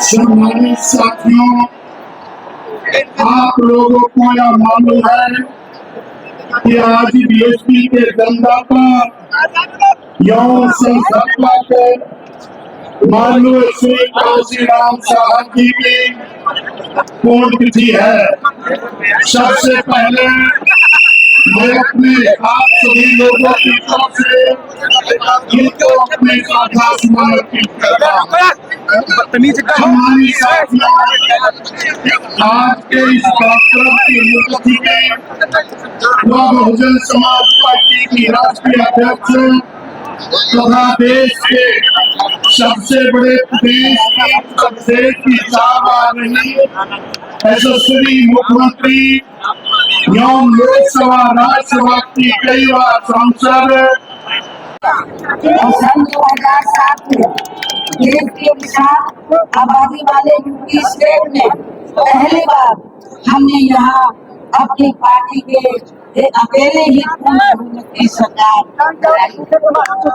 सम्मानित साथियों, आप लोगों को यह मालूम है कि आज बीएसपी के जनता पर यौन संघटना के माननीय श्री काशीराम साहब जी की पुण्यतिथि है। सबसे पहले मैं अपने आप सभी लोगों की तरफ से इनको अपने श्रद्धा समर्पित करता हूँ। हमारी साथियों, आज के इस कार्यक्रम की मुख्य में बहुजन समाज पार्टी की राष्ट्रीय अध्यक्ष तथा देश के सबसे बड़े प्रदेश की साहब आ रही यशस्वी मुख्यमंत्री एवं लोकसभा राज्यसभा की कई बार सांसद सन 2007 में देश के विशाल आबादी वाले यूपी स्टेट में पहली बार हमने यहाँ अपनी पार्टी के अकेले ही की सरकार बनाई।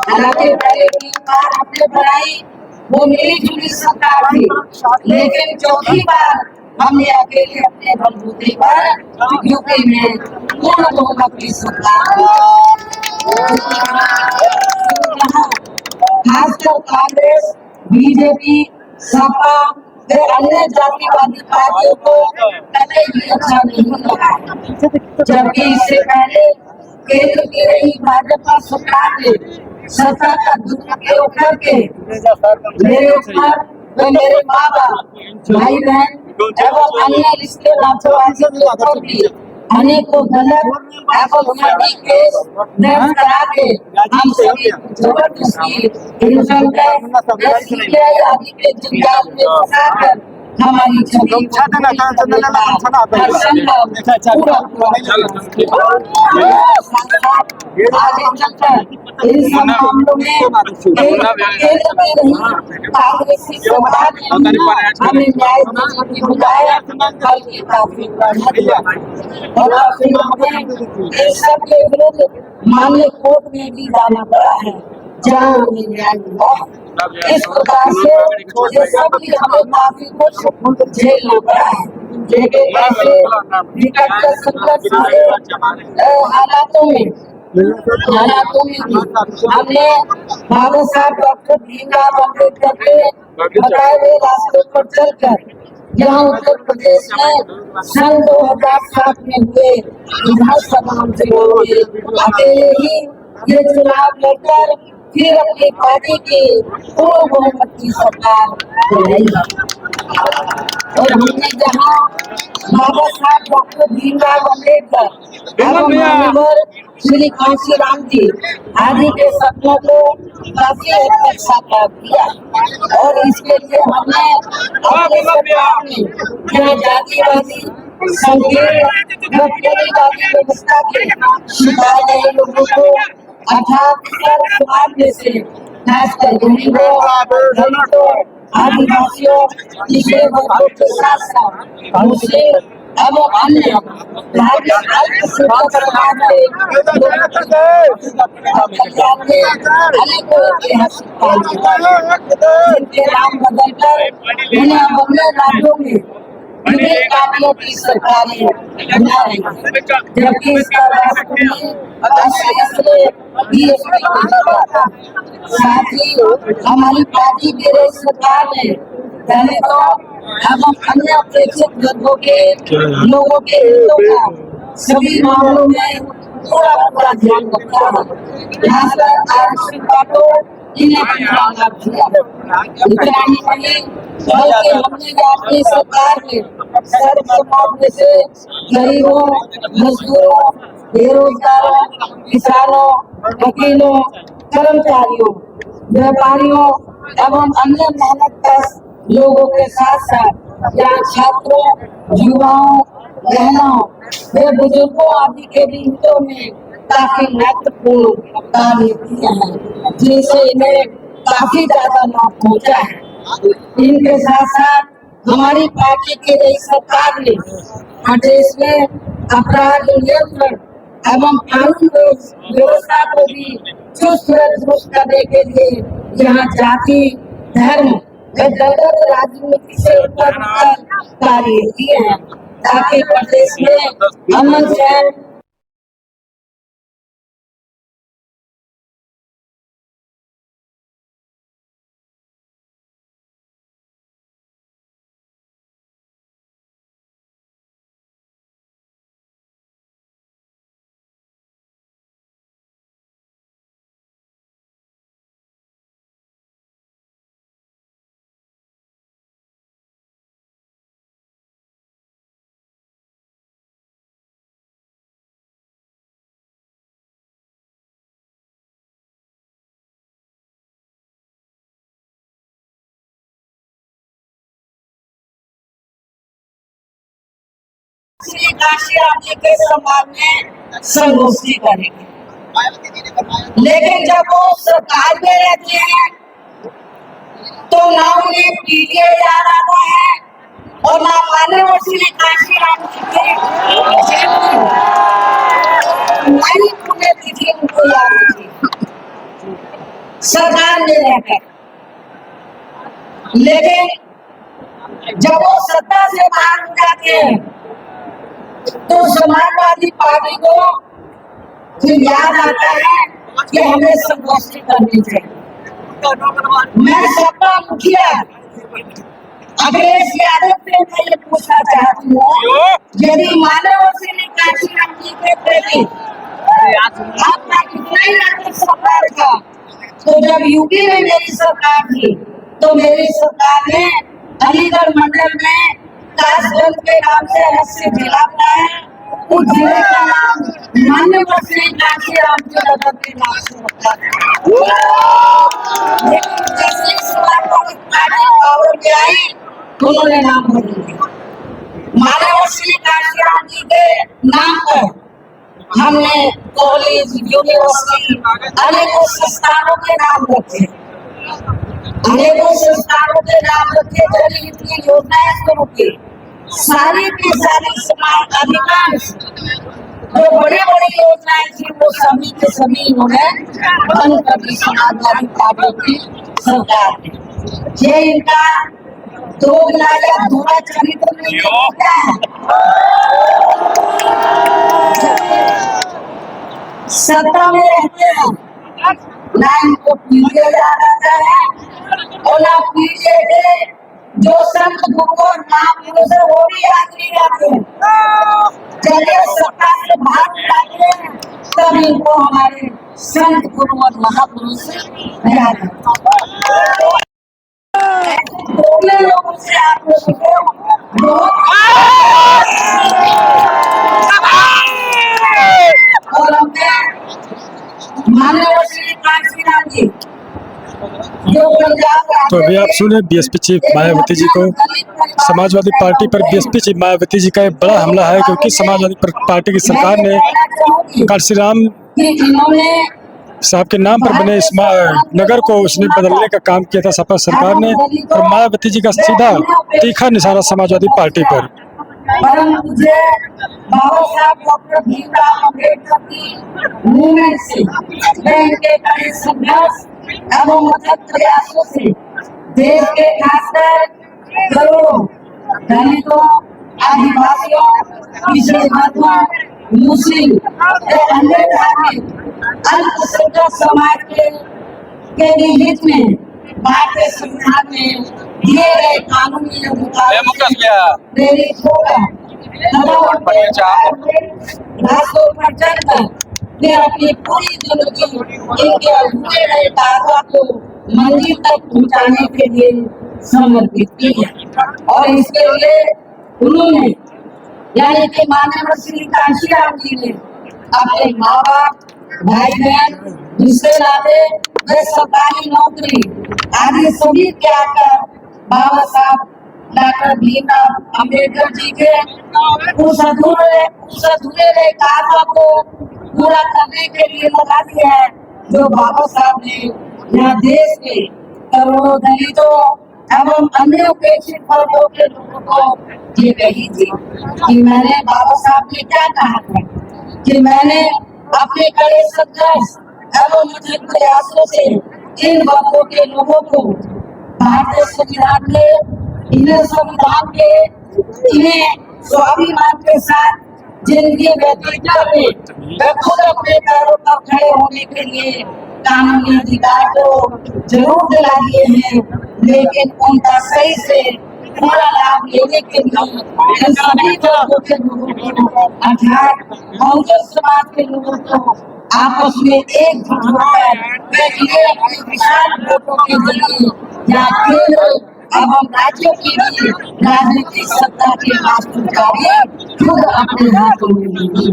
हालांकि पहले 3 बार हमने बनाई, वो मिली जुली सरकार थी, लेकिन चौथी बार हमने अकेले अपने बलबूते पर यूपी में पूर्ण बहुमत की सरकार खासकर कांग्रेस, बीजेपी, सपा और अन्य जातिवादी पार्टियों को कतई भी अच्छा नहीं लगा। जबकि इससे पहले केंद्र की रही भाजपा सरकार ने सत्ता का दुरुपयोग करके मेरे ऊपर व मेरे माँ बाप, भाई बहन एवं अन्य रिश्ते नातेवाईकों की अनेकों गलत एवं फर्जी केस दर्ज करा के हम सभी जबरदस्ती सीबीआई आदि के जाल में फंसाकर हमारी जमीन आगे चलकर इन सब मामलों में कांग्रेसी सरकार ने हमें न्याय देने की बजाय बल्कि काफी और इस सब के विरुद्ध माननीय कोर्ट में भी जाना पड़ा है, जहाँ हमें न्याय मिला। इस प्रकार से ये सब भी हमें काफी कुछ झेलना पड़ा है, लेकिन ऐसे विकट संकट हालातों में हमने बाबा साहब डॉक्टर भीमराव अम्बेडकर के बताए हुए रास्ते पर चलकर यहाँ उत्तर प्रदेश में सन 2007 में हुए विधानसभा चुनाव में अकेले ही ये चुनाव लड़कर फिर अपनी पार्टी की पूर्ण बहुमत की सरकार बनाई। और हमने जहाँ बाबा साहब डॉक्टर भीमराव अम्बेडकर एवं माननीय श्री काशीराम जी आदि के सपनों को काफी हद तक साकार किया, और इसके लिए हमने अपने सरकार में जहाँ जातिवादी संकीर्ण व्यवस्था के शिकार रहे लोगों को अर्थात समाज में से खासकर गरीबों, दलितों, आदिवासियों, पिछड़े वर्गों के साथ साथ मुस्लिम एवं अन्य अल्पसंख्यक समाज के अनेकों ऐतिहासिक जिनके नाम बदलकर उन्हें अन्य राज्यों में विभिन्न पार्टियों की सरकारें बना रही है, जबकि इसका राष्ट्र में साथ ही हमारी पार्टी की रही सरकार ने दलितों एवं अन्य अपेक्षित वर्गों के लोगों के हितों का सभी मामलों में पूरा ध्यान रखा है। खासकर आरक्षित बातों इन्हें किया, इतना ही नहीं बल्कि हमने अपनी सरकार में सर्व समाज में से गरीबों, मजदूरों, बेरोजगारों, किसानों, वकीलों, कर्मचारियों, व्यापारियों एवं अन्य मेहनतकश लोगों के साथ साथ यहाँ छात्रों, युवाओं, बहनों व बुजुर्गों आदि के भी हितों में काफी महत्वपूर्ण कार्य किए हैं, जिनसे इन्हें काफी ज्यादा लाभ पहुँचा है। इनके साथ साथ हमारी पार्टी की रही सरकार ने प्रदेश में अपराध नियंत्रण एवं कानून व्यवस्था को भी चुस्त दुरुस्त करने के लिए यहाँ जाति, धर्म वे दलगत राजनीति से ऊपर कार्य किए हैं ताकि प्रदेश में अमन चैन श्री काशीराम जी के सम्मान में संगोष्ठी करेंगे। लेकिन जब वो सरकार में रहते हैं तो ना उन्हें पीटीए याद आता है और ना मानव श्री काशीराम जी के नई पुण्यतिथि उनको याद होती है सरकार में रहकर। लेकिन जब वो सत्ता से बाहर हो जाते हैं तो समाजवादी पार्टी को फिर याद आता है कि हमें संगोष्ठी करनी चाहिए। मैं सपा मुखिया अखिलेश यादव से मैं ये पूछना चाहती हूँ, यदि मानव श्री काशीराम जी के प्रति आपका इतना ही आदर सरकार था तो जब यूपी में मेरी सरकार थी तो मेरी सरकार ने अलीगढ़ मंडल में कासगंज के नाम से अलग से जिला बनाया। उस जिले का नाम माननीय श्री काशीराम जी नगर के नाम से रखा। लेकिन जैसे समाजवादी पार्टी पावर में आई उन्होंने नाम बदल दिया। माननीय श्री काशीराम जी के नाम पर हमने कॉलेज यूनिवर्सिटी अनेकों संस्थानों के नाम रखे, अनेकों संस्थानों के नाम रखे, जनहित की योजनाएं शुरू की। सारी की सारी समाज अधिकांश जो बड़ी बड़ी योजनाएं थी वो सभी के सभी इन्होंने बंद कर दी समाजवादी पार्टी की सरकार ने। ये इनका दोगला या धोखा चरित्र नहीं होता है। सत्ता में रहते हैं ना इनको पीछे याद आता है और ना पीछे के जो संत गुरु और महापुरुष है वो भी याद नहीं आते। जब ये सत्ता से बाहर जाते हैं तब इनको हमारे संत गुरु और महापुरुष याद बोलने लोगों से आप लोगों को और हमने माननीय श्री काशीराम जी तो अभी आप सुने बीएसपी चीफ मायावती जी को। समाजवादी पार्टी पर बीएसपी चीफ मायावती जी का एक बड़ा हमला है क्योंकि समाजवादी पार्टी की सरकार ने काशीराम साहब के नाम पर बने इस नगर को उसने बदलने का काम किया था सपा सरकार ने, और मायावती जी का सीधा तीखा निशाना समाजवादी पार्टी पर। परम पूज्य बाबा साहब डॉक्टर भीमराव अम्बेडकर की मूवमेंट से इनके कड़े संघर्ष एवं अथक प्रयासों से देश के खासकर करोड़ों दलितों, आदिवासियों, पिछड़े वर्गों, मुस्लिम और अन्य धार्मिक अल्पसंख्यक समाज के हित में भारतीय संविधान में दिए गए कानूनी अधिकार प्रेरित होगा रास्तों पर चलकर वे अपनी पूरी जिंदगी इनके अधूरे रहे दावा को मंजिल तक पहुंचाने के लिए समर्पित की है। और इसके लिए उन्होंने यानी कि माननीय श्री काशीराम जी ने अपने माँ बाप, भाई बहन, रिश्तेदार, वे सरकारी नौकरी आदि सभी त्याग कर बाबा साहब डॉक्टर भीमराव अम्बेडकर जी के उस अधूरे कार्यों को पूरा करने के लिए लगा दिया है, जो बाबा साहब ने यहाँ देश के करोड़ों दलितों एवं अन्य उपेक्षित वर्गों के लोगों को ये कही थी कि मैंने बाबा साहब ने क्या कहा था कि मैंने अपने कड़े संघर्ष एवं प्रयासों से इन वर्गों के लोगों को भारतीय संविधान के, इन्हें संविधान के, इन्हें स्वाभिमान के साथ जिंदगी व्यतीत करने, वे खुद अपने पैरों पर खड़े होने के लिए कानूनी अधिकार तो जरूर दिला दिए हैं, लेकिन उनका सही से पूरा लाभ लेने के लिए इन सभी वर्गों के लोगों को अर्थात बहुजन समाज के लोगों को आपस में एकजुट होकर वे ये अपने विशाल वोटों के जरिए या केंद्र एवं राज्यों की भी राजनीतिक सत्ता के वास्तुकारी खुद अपने हाथों में लेंगे।